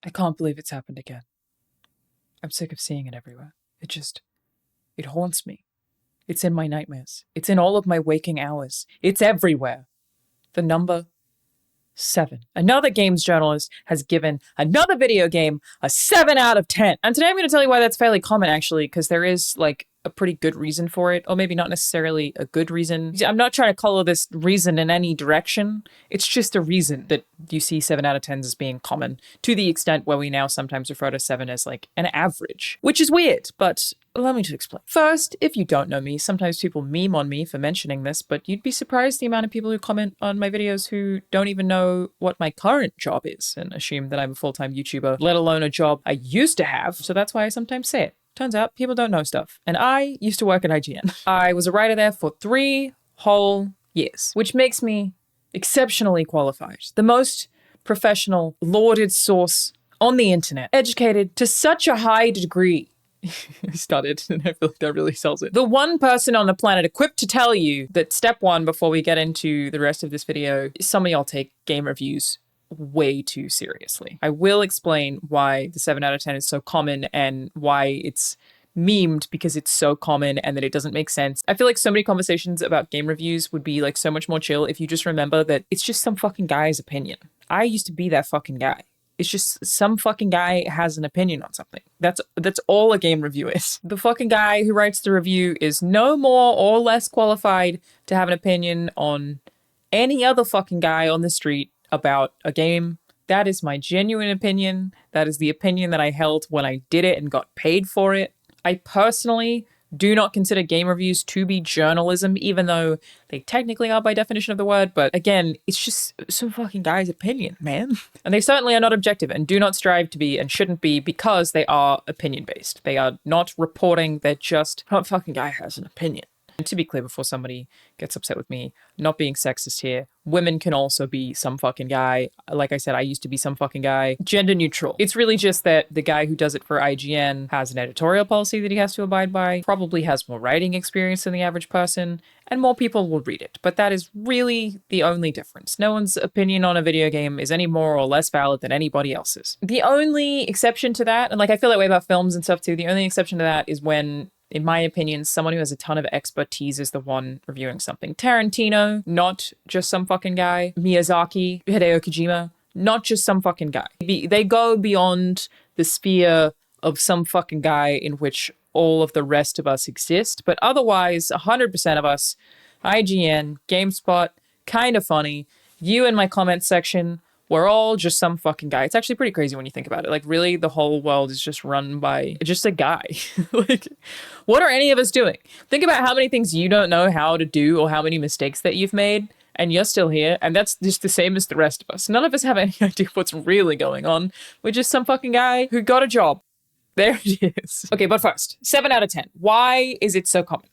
I can't believe it's happened again. I'm sick of seeing it everywhere. It haunts me. It's in my nightmares. It's in all of my waking hours. It's everywhere. The number 7. Another games journalist has given another video game a 7 out of 10. And today I'm going to tell you why that's fairly common, actually, because there is like a pretty good reason for it, or maybe not necessarily a good reason. I'm not trying to color this reason in any direction. It's just a reason that you see 7 out of 10s as being common, to the extent where we now sometimes refer to 7 as like an average, which is weird, but let me just explain. First, if you don't know me, sometimes people meme on me for mentioning this, but you'd be surprised the amount of people who comment on my videos who don't even know what my current job is and assume that I'm a full-time YouTuber, let alone a job I used to have. So that's why I sometimes say it. Turns out people don't know stuff. And I used to work at IGN. I was a writer there for 3 whole years, which makes me exceptionally qualified. The most professional, lauded source on the internet, educated to such a high degree. I started, and I feel like that really sells it. The one person on the planet equipped to tell you that step 1, before we get into the rest of this video, is some of y'all take game reviews way too seriously. I will explain why the 7 out of 10 is so common and why it's memed because it's so common and that it doesn't make sense. I feel like so many conversations about game reviews would be like so much more chill if you just remember that it's just some fucking guy's opinion. I used to be that fucking guy. It's just some fucking guy has an opinion on something. That's all a game review is. The fucking guy who writes the review is no more or less qualified to have an opinion on any other fucking guy on the street about a game. That is my genuine opinion. That is the opinion that I held when I did it and got paid for it. I personally do not consider game reviews to be journalism, even though they technically are by definition of the word. But again, it's just some fucking guy's opinion, man. And they certainly are not objective and do not strive to be and shouldn't be because they are opinion-based. They are not reporting. They're just, oh, fucking guy has an opinion. And to be clear, before somebody gets upset with me, not being sexist here, women can also be some fucking guy. Like I said, I used to be some fucking guy. Gender neutral. It's really just that the guy who does it for IGN has an editorial policy that he has to abide by, probably has more writing experience than the average person, and more people will read it. But that is really the only difference. No one's opinion on a video game is any more or less valid than anybody else's. The only exception to that, and like I feel that way about films and stuff too, the only exception to that is when, in my opinion, someone who has a ton of expertise is the one reviewing something. Tarantino, not just some fucking guy. Miyazaki, Hideo Kojima, not just some fucking guy. They go beyond the sphere of some fucking guy in which all of the rest of us exist. But otherwise, 100% of us, IGN, GameSpot, Kinda Funny, you in my comment section, we're all just some fucking guy. It's actually pretty crazy when you think about it. Like, really, the whole world is just run by just a guy. Like, what are any of us doing? Think about how many things you don't know how to do or how many mistakes that you've made, and you're still here, and that's just the same as the rest of us. None of us have any idea what's really going on. We're just some fucking guy who got a job. There it is. Okay, but first, 7 out of 10. Why is it so common?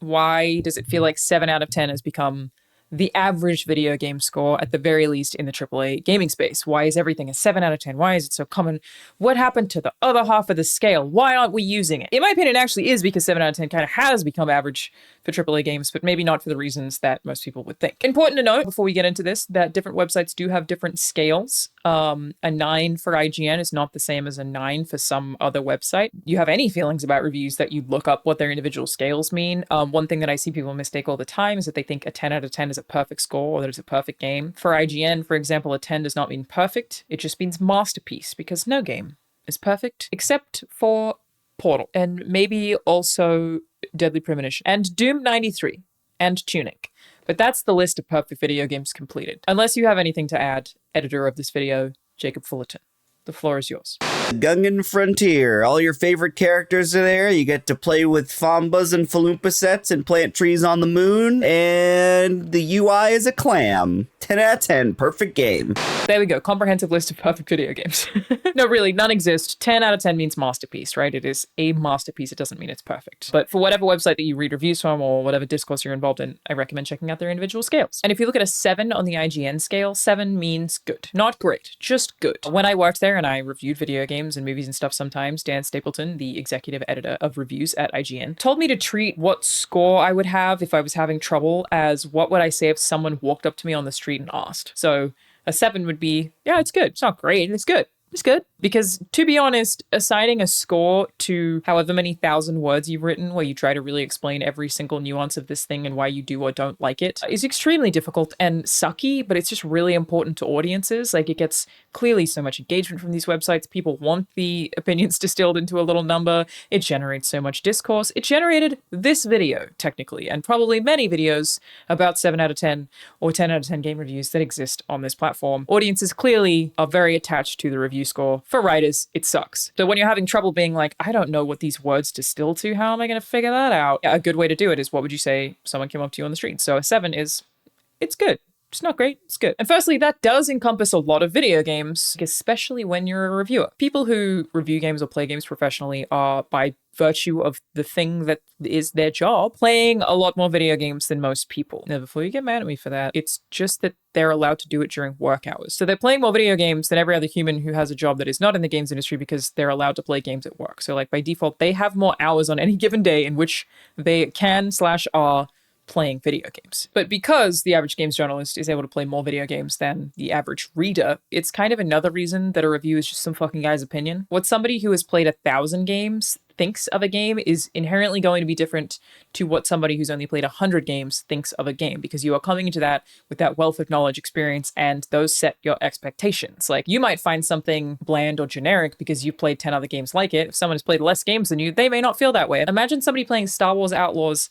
Why does it feel like 7 out of 10 has become the average video game score, at the very least in the AAA gaming space? Why is everything a 7 out of 10? Why is it so common? What happened to the other half of the scale? Why aren't we using it? In my opinion, it actually is because 7 out of 10 kind of has become average for AAA games, but maybe not for the reasons that most people would think. Important to note, before we get into this, that different websites do have different scales. A 9 for IGN is not the same as a 9 for some other website. You have any feelings about reviews that you look up what their individual scales mean. One thing that I see people mistake all the time is that they think a 10 out of 10 is a perfect score or that it's a perfect game. For IGN, for example, a 10 does not mean perfect. It just means masterpiece, because no game is perfect except for Portal and maybe also Deadly Premonition and Doom 93 and Tunic. But that's the list of perfect video games completed. Unless you have anything to add, editor of this video, Jacob Fullerton. The floor is yours. Gungan Frontier. All your favorite characters are there. You get to play with Fombas and Falumpa sets and plant trees on the moon. And the UI is a clam. 10 out of 10. Perfect game. There we go. Comprehensive list of perfect video games. No, really, none exist. 10 out of 10 means masterpiece, right? It is a masterpiece. It doesn't mean it's perfect. But for whatever website that you read reviews from or whatever discourse you're involved in, I recommend checking out their individual scales. And if you look at a 7 on the IGN scale, 7 means good. Not great, just good. When I worked there and I reviewed video games and movies and stuff sometimes, Dan Stapleton, the executive editor of reviews at IGN, told me to treat what score I would have if I was having trouble as what would I say if someone walked up to me on the street and asked. So a 7 would be, yeah, it's good. It's not great. It's good. It's good. Because, to be honest, assigning a score to however many thousand words you've written where you try to really explain every single nuance of this thing and why you do or don't like it is extremely difficult and sucky, but it's just really important to audiences. Like, it gets clearly so much engagement from these websites. People want the opinions distilled into a little number. It generates so much discourse. It generated this video, technically, and probably many videos about 7 out of 10 or 10 out of 10 game reviews that exist on this platform. Audiences clearly are very attached to the review score. For writers, it sucks. So when you're having trouble being like, I don't know what these words distill to, how am I going to figure that out? A good way to do it is, what would you say someone came up to you on the street? So a 7 is, it's good. It's not great, it's good. And firstly, that does encompass a lot of video games, especially when you're a reviewer. People who review games or play games professionally are, by virtue of the thing that is their job, playing a lot more video games than most people. Now, before you get mad at me for that, it's just that they're allowed to do it during work hours. So they're playing more video games than every other human who has a job that is not in the games industry because they're allowed to play games at work. So like by default, they have more hours on any given day in which they can/are playing video games. But because the average games journalist is able to play more video games than the average reader, it's kind of another reason that a review is just some fucking guy's opinion. What somebody who has played 1,000 games thinks of a game is inherently going to be different to what somebody who's only played 100 games thinks of a game, because you are coming into that with that wealth of knowledge, experience, and those set your expectations. Like, you might find something bland or generic because you've played 10 other games like it. If someone has played less games than you, they may not feel that way. Imagine somebody playing Star Wars Outlaws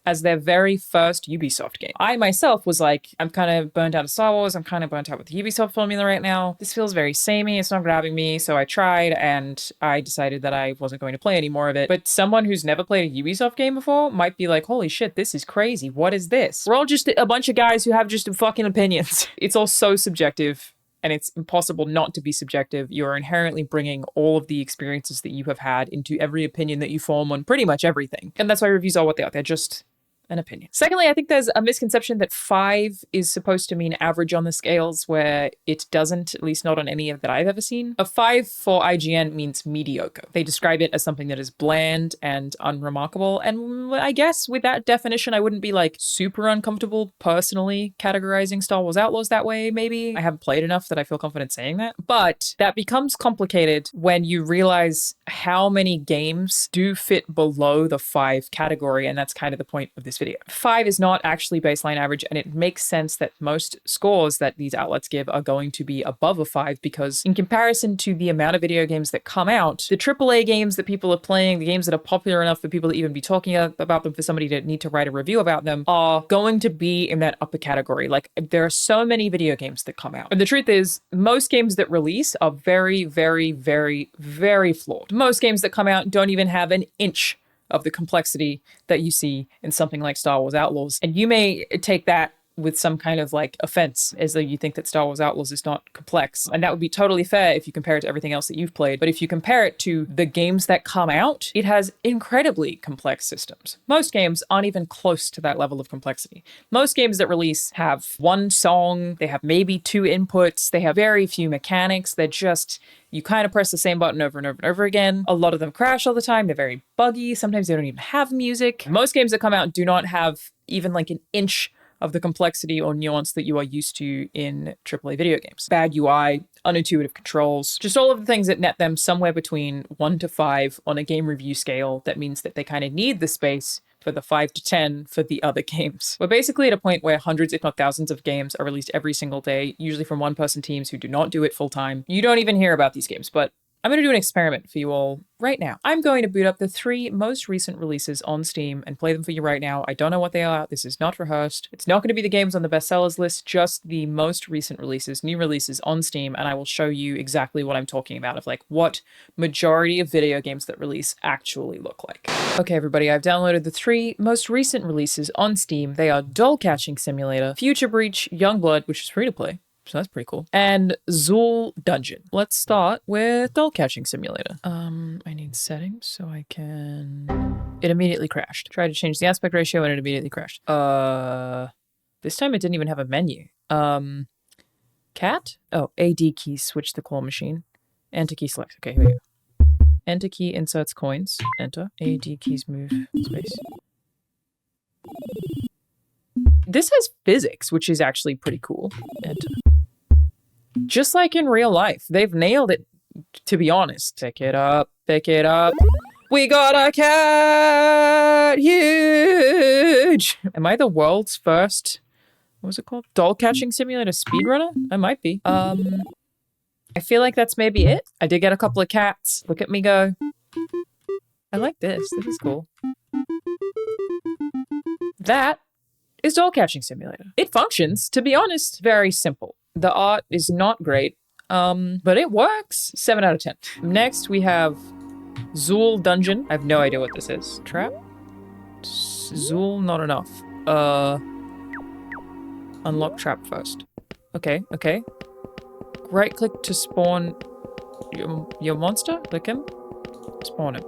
as their very first Ubisoft game. I myself was like, I'm kind of burnt out of Star Wars. I'm kind of burnt out with the Ubisoft formula right now. This feels very samey. It's not grabbing me. So I tried and I decided that I wasn't going to play any more of it. But someone who's never played a Ubisoft game before might be like, holy shit, this is crazy. What is this? We're all just a bunch of guys who have just fucking opinions. It's all so subjective. And it's impossible not to be subjective. You're inherently bringing all of the experiences that you have had into every opinion that you form on pretty much everything. And that's why reviews are what they are. They're just an opinion. Secondly, I think there's a misconception that 5 is supposed to mean average on the scales, where it doesn't, at least not on any of that I've ever seen. A 5 for IGN means mediocre. They describe it as something that is bland and unremarkable. And I guess with that definition, I wouldn't be like super uncomfortable personally categorizing Star Wars Outlaws that way, maybe. I haven't played enough that I feel confident saying that. But that becomes complicated when you realize how many games do fit below the 5 category, and that's kind of the point of this video. 5 is not actually baseline average, and it makes sense that most scores that these outlets give are going to be above a 5, because in comparison to the amount of video games that come out, the AAA games that people are playing, the games that are popular enough for people to even be talking about them, for somebody to need to write a review about them, are going to be in that upper category. Like, there are so many video games that come out. And the truth is, most games that release are very, very, very, very flawed. Most games that come out don't even have an inch of the complexity that you see in something like Star Wars Outlaws. And you may take that with some kind of like offense, as though you think that Star Wars Outlaws is not complex. And that would be totally fair if you compare it to everything else that you've played. But if you compare it to the games that come out, it has incredibly complex systems. Most games aren't even close to that level of complexity. Most games that release have one song, they have maybe 2 inputs, they have very few mechanics. They're just, you kind of press the same button over and over and over again. A lot of them crash all the time. They're very buggy. Sometimes they don't even have music. Most games that come out do not have even like an inch of the complexity or nuance that you are used to in AAA video games. Bad UI, unintuitive controls, just all of the things that net them somewhere between 1 to 5 on a game review scale. That means that they kind of need the space for the 5 to 10 for the other games. We're basically at a point where hundreds, if not thousands, of games are released every single day, usually from one-person teams who do not do it full time. You don't even hear about these games, but I'm going to do an experiment for you all right now. I'm going to boot up the 3 most recent releases on Steam and play them for you right now. I don't know what they are. This is not rehearsed. It's not going to be the games on the bestsellers list, just the most recent releases, new releases on Steam, and I will show you exactly what I'm talking about, of like what majority of video games that release actually look like. Okay, everybody, I've downloaded the 3 most recent releases on Steam. They are Doll Catching Simulator, Future Breach, Youngblood, which is free to play, so that's pretty cool, and Zool Dungeon. Let's start with Doll Catching Simulator. I need settings so I can... It immediately crashed. Tried to change the aspect ratio and it immediately crashed. This time it didn't even have a menu. Cat? Oh, AD key, switch the claw machine. Enter key select. Okay, here we go. Enter key inserts coins. Enter. AD keys move. Space. This has physics, which is actually pretty cool. Enter. Just like in real life, they've nailed it to be honest. Pick it up, pick it up. We got a cat! Huge! Am I the world's first, what was it called? Doll catching simulator speedrunner? I might be. I feel like that's maybe it. I did get a couple of cats. Look at me go. I like this. This is cool. That is doll catching simulator. It functions, to be honest, very simple. The art is not great, but it works. 7 out of 10. Next, we have Zool Dungeon. I have no idea what this is. Trap? Zool, not enough. Unlock trap first. Okay, okay. Right click to spawn your monster. Click him. Spawn him.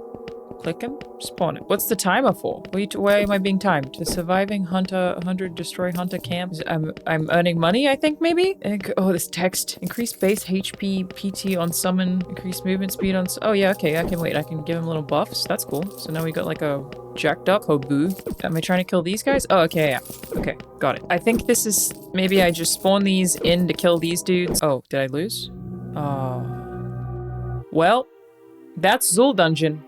Click him. Spawn him. What's the timer for? Why am I being timed? The surviving hunter, 100 destroy hunter camp. I'm earning money, I think, maybe? Oh, this text. Increase base HP, PT on summon. Increase movement speed on... Oh, yeah, okay. I can wait. I can give him little buffs. That's cool. So now we got like a jacked up Hobu. Am I trying to kill these guys? Oh, okay, yeah. Okay, got it. I think this is... Maybe I just spawn these in to kill these dudes. Oh, did I lose? Oh. Well, that's Zool Dungeon.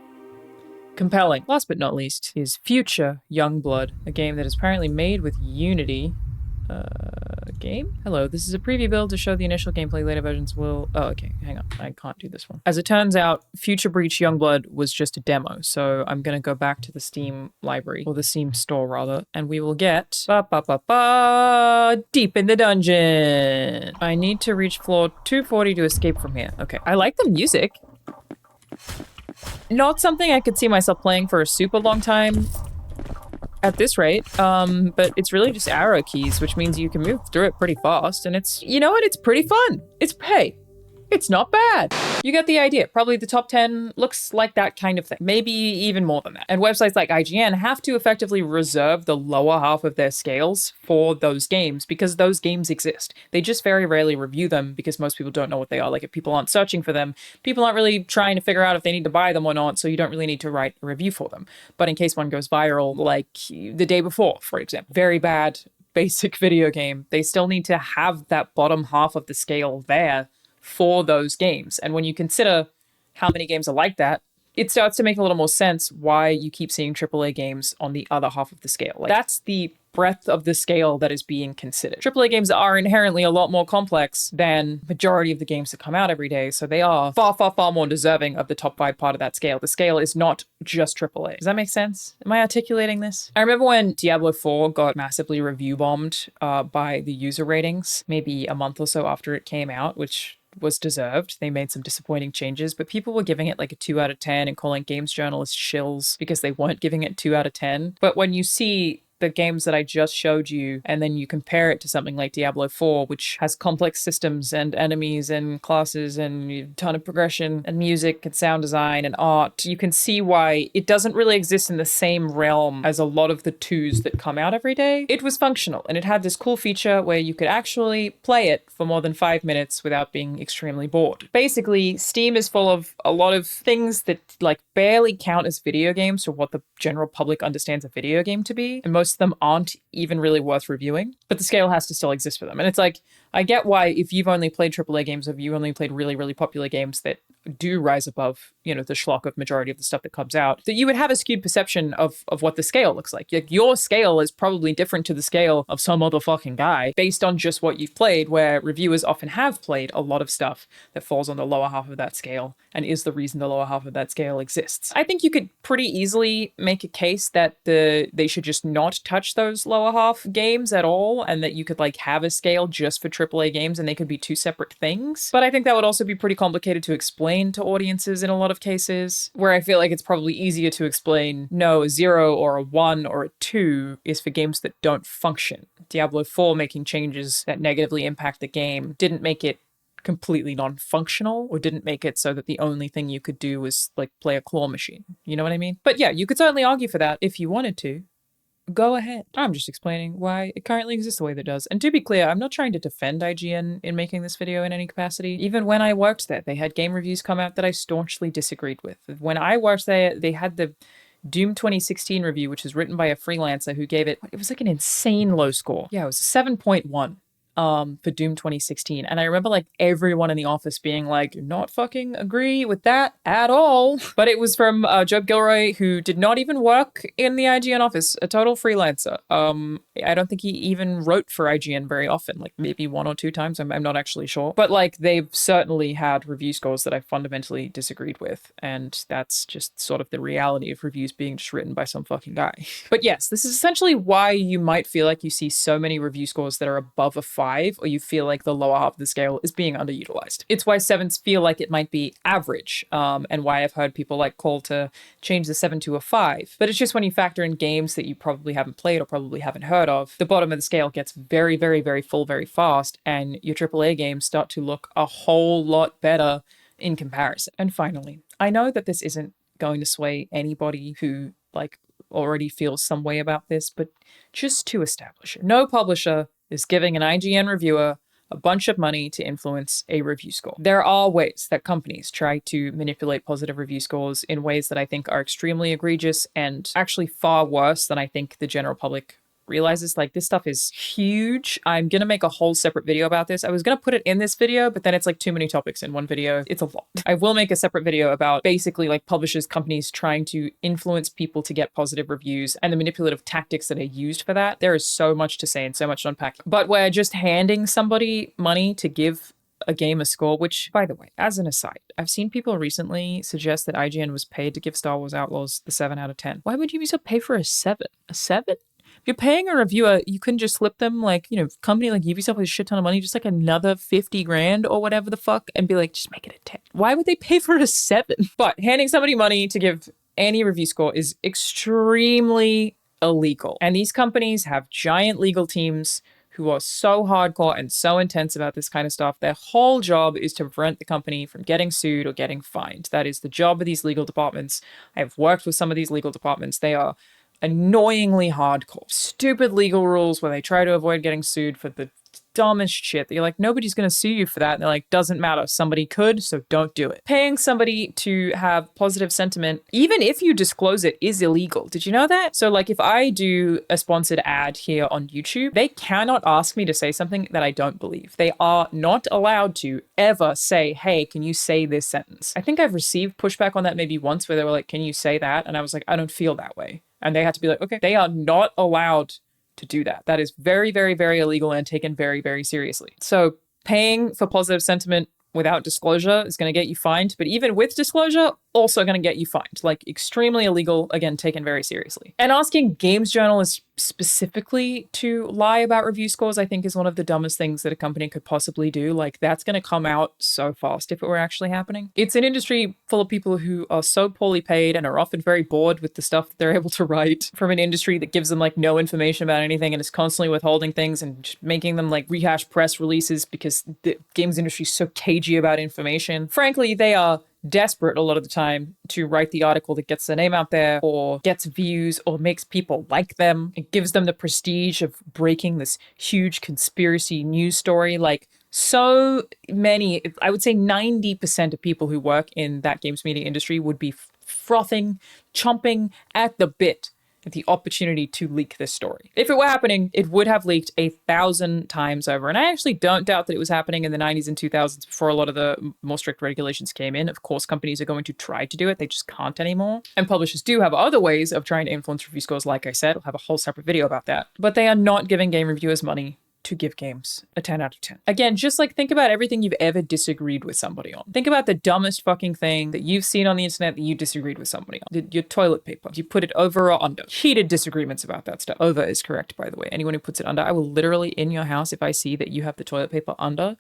Compelling. Last but not least is Future Youngblood, a game that is apparently made with Unity. Game? Hello, this is a preview build to show the initial gameplay. Later versions will... Oh, okay, hang on. I can't do this one. As it turns out, Future Breach Youngblood was just a demo, so I'm gonna go back to the Steam library, or the Steam store rather, and we will get... Deep in the dungeon! I need to reach floor 240 to escape from here. Okay, I like the music. Not something I could see myself playing for a super long time at this rate, but it's really just arrow keys, which means you can move through it pretty fast, and it's, you know what, it's pretty fun. Hey, it's not bad. You get the idea. Probably the top 10 looks like that kind of thing. Maybe even more than that. And websites like IGN have to effectively reserve the lower half of their scales for those games because those games exist. They just very rarely review them because most people don't know what they are. Like if people aren't searching for them, people aren't really trying to figure out if they need to buy them or not, so you don't really need to write a review for them. But in case one goes viral, like The Day Before, for example, very bad, basic video game, they still need to have that bottom half of the scale there for those games. And when you consider how many games are like that, it starts to make a little more sense why you keep seeing AAA games on the other half of the scale. Like, that's the breadth of the scale that is being considered. AAA games are inherently a lot more complex than majority of the games that come out every day, so they are far, far, far more deserving of the top 5 part of that scale. The scale is not just AAA. Does that make sense? Am I articulating this? I remember when Diablo 4 got massively review bombed by the user ratings, maybe a month or so after it came out, which was deserved. They made some disappointing changes, but people were giving it like a 2 out of 10 and calling games journalists shills because they weren't giving it 2 out of 10. But when you see the games that I just showed you, and then you compare it to something like Diablo 4, which has complex systems and enemies and classes and a ton of progression and music and sound design and art, you can see why it doesn't really exist in the same realm as a lot of the 2s that come out every day. It was functional, and it had this cool feature where you could actually play it for more than 5 minutes without being extremely bored. Basically, Steam is full of a lot of things that like barely count as video games or what the general public understands a video game to be, and most of them aren't even really worth reviewing, but the scale has to still exist for them. And it's like, I get why if you've only played AAA games, if you only played really, really popular games that do rise above, you know, the schlock of majority of the stuff that comes out, that you would have a skewed perception of what the scale looks like. Like your scale is probably different to the scale of some other fucking guy based on just what you've played, where reviewers often have played a lot of stuff that falls on the lower half of that scale and is the reason the lower half of that scale exists. I think you could pretty easily make a case that they should just not touch those lower half games at all, and that you could like have a scale just for AAA games and they could be 2 separate things. But I think that would also be pretty complicated to explain to audiences in a lot of cases, where I feel like it's probably easier to explain, no, a 0 or a 1 or a 2 is for games that don't function. Diablo 4 making changes that negatively impact the game didn't make it completely non-functional, or didn't make it so that the only thing you could do was like play a claw machine. You know what I mean? But yeah, you could certainly argue for that if you wanted to. Go ahead. I'm just explaining why it currently exists the way that it does. And to be clear, I'm not trying to defend IGN in making this video in any capacity. Even when I worked there, they had game reviews come out that I staunchly disagreed with. When I worked there, they had the Doom 2016 review, which was written by a freelancer who gave it was like an insane low score. Yeah, it was a 7.1. for Doom 2016. And I remember like everyone in the office being like, "Do not fucking agree with that at all." But it was from Joe Gilroy, who did not even work in the IGN office, a total freelancer. I don't think he even wrote for IGN very often, like maybe one or two times. I'm not actually sure. But like they've certainly had review scores that I fundamentally disagreed with. And that's just sort of the reality of reviews being just written by some fucking guy. But yes, this is essentially why you might feel like you see so many review scores that are above a 5, or you feel like the lower half of the scale is being underutilized. It's why 7s feel like it might be average, and why I've heard people like call to change the 7 to a 5. But it's just when you factor in games that you probably haven't played or probably haven't heard of, the bottom of the scale gets very, very, very full very fast, and your AAA games start to look a whole lot better in comparison. And finally, I know that this isn't going to sway anybody who like already feels some way about this, but just to establish it, no publisher is giving an IGN reviewer a bunch of money to influence a review score. There are ways that companies try to manipulate positive review scores in ways that I think are extremely egregious and actually far worse than I think the general public realizes. Like, this stuff is huge. I'm gonna make a whole separate video about this. I was gonna put it in this video, but then it's like too many topics in one video. It's a lot. I will make a separate video about basically like publishers, companies trying to influence people to get positive reviews and the manipulative tactics that are used for that. There is so much to say and so much to unpack. But where just handing somebody money to give a game a score, which, by the way, as an aside, I've seen people recently suggest that IGN was paid to give Star Wars Outlaws the 7 out of 10. Why would Ubisoft pay for a 7? A 7? If you're paying a reviewer, you couldn't just slip them, like, you know, company like Ubisoft with a shit ton of money, just like another 50 grand or whatever the fuck, and be like, just make it a 10. Why would they pay for a 7? But handing somebody money to give any review score is extremely illegal. And these companies have giant legal teams who are so hardcore and so intense about this kind of stuff. Their whole job is to prevent the company from getting sued or getting fined. That is the job of these legal departments. I have worked with some of these legal departments. They are annoyingly hardcore. Stupid legal rules where they try to avoid getting sued for the dumbest shit that you're like, nobody's going to sue you for that. And they're like, doesn't matter. Somebody could, so don't do it. Paying somebody to have positive sentiment, even if you disclose it, is illegal. Did you know that? So like if I do a sponsored ad here on YouTube, they cannot ask me to say something that I don't believe. They are not allowed to ever say, hey, can you say this sentence? I think I've received pushback on that maybe once where they were like, can you say that? And I was like, I don't feel that way. And they had to be like, okay, they are not allowed to do that. That is very, very, very illegal and taken very, very seriously. So paying for positive sentiment without disclosure is going to get you fined, but even with disclosure, also going to get you fined. Like, extremely illegal, again, taken very seriously. And asking games journalists specifically to lie about review scores, I think, is one of the dumbest things that a company could possibly do. Like, that's going to come out so fast if it were actually happening. It's an industry full of people who are so poorly paid and are often very bored with the stuff that they're able to write from an industry that gives them like no information about anything and is constantly withholding things and just making them like rehash press releases because the games industry is so cagey about information. Frankly, they are desperate a lot of the time to write the article that gets their name out there or gets views or makes people like them. It gives them the prestige of breaking this huge conspiracy news story. Like, so many, I would say 90% of people who work in that games media industry would be frothing, chomping at the bit at the opportunity to leak this story. If it were happening, it would have leaked 1,000 times over. And I actually don't doubt that it was happening in the 90s and 2000s before a lot of the more strict regulations came in. Of course, companies are going to try to do it. They just can't anymore. And publishers do have other ways of trying to influence review scores. Like I said, I'll have a whole separate video about that. But they are not giving game reviewers money to give games a 10 out of 10. Again, just like think about everything you've ever disagreed with somebody on. Think about the dumbest fucking thing that you've seen on the internet that you disagreed with somebody on. Your toilet paper. You put it over or under. Heated disagreements about that stuff. Over is correct, by the way. Anyone who puts it under, I will literally in your house, if I see that you have the toilet paper under,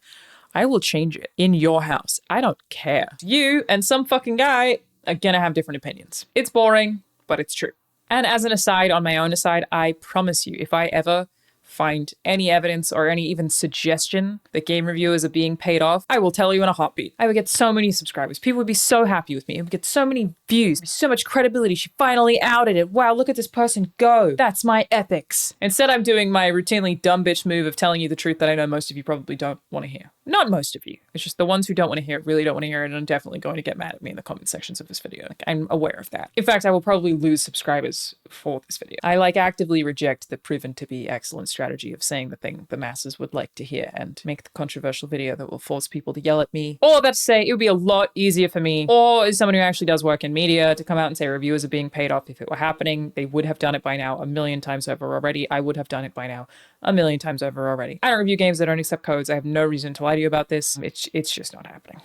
I will change it in your house. I don't care. You and some fucking guy are gonna have different opinions. It's boring, but it's true. And as an aside, on my own aside, I promise you, if I ever find any evidence or any even suggestion that game reviewers are being paid off, I will tell you in a heartbeat. I would get so many subscribers. People would be so happy with me. I would get so many views, so much credibility. She finally outed it. Wow, look at this person go. That's my epics. Instead, I'm doing my routinely dumb bitch move of telling you the truth that I know most of you probably don't want to hear. Not most of you. It's just the ones who don't want to hear it really don't want to hear it and are definitely going to get mad at me in the comment sections of this video. Like, I'm aware of that. In fact, I will probably lose subscribers for this video. I actively reject the proven to be excellent strategy strategy of saying the thing the masses would like to hear and make the controversial video that will force people to yell at me. All of that to say, it would be a lot easier for me, or as someone who actually does work in media, to come out and say reviewers are being paid off. If it were happening, they would have done it by now a million times over already. I would have done it by now a million times over already. I don't review games. I don't accept codes. I have no reason to lie to you about this. It's just not happening.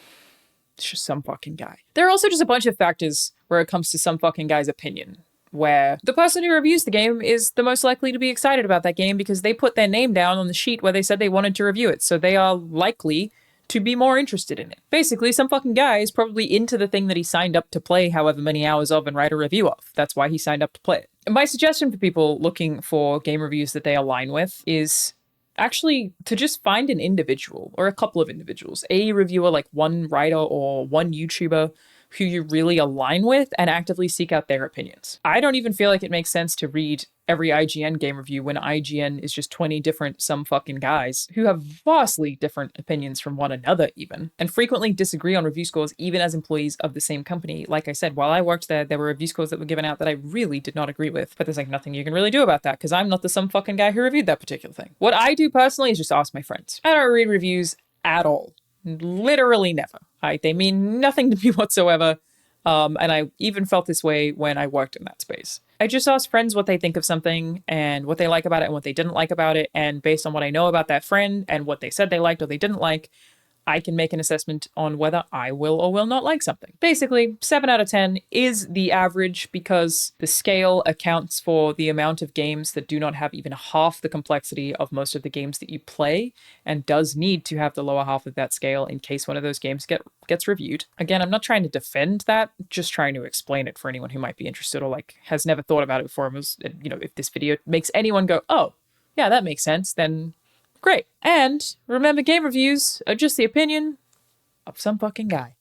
It's just some fucking guy. There are also just a bunch of factors where it comes to some fucking guy's opinion, where the person who reviews the game is the most likely to be excited about that game because they put their name down on the sheet where they said they wanted to review it, so they are likely to be more interested in it. Basically, some fucking guy is probably into the thing that he signed up to play however many hours of and write a review of. That's why he signed up to play it. And my suggestion for people looking for game reviews that they align with is actually to just find an individual or a couple of individuals, a reviewer like one writer or one YouTuber who you really align with and actively seek out their opinions. I don't even feel like it makes sense to read every IGN game review when IGN is just 20 different some fucking guys who have vastly different opinions from one another even, and frequently disagree on review scores even as employees of the same company. Like I said, while I worked there were review scores that were given out that I really did not agree with, but there's like nothing you can really do about that because I'm not the some fucking guy who reviewed that particular thing. What I do personally is just ask my friends. I don't read reviews at all. Literally never. They mean nothing to me whatsoever. And I even felt this way when I worked in that space. I just asked friends what they think of something and what they like about it and what they didn't like about it. And based on what I know about that friend and what they said they liked or they didn't like, I can make an assessment on whether I will or will not like something. Basically, 7 out of 10 is the average because the scale accounts for the amount of games that do not have even half the complexity of most of the games that you play and does need to have the lower half of that scale in case one of those games gets reviewed. Again, I'm not trying to defend that, just trying to explain it for anyone who might be interested or like has never thought about it before and was, if this video makes anyone go, oh, yeah, that makes sense, then great. And remember, game reviews are just the opinion of some fucking guy.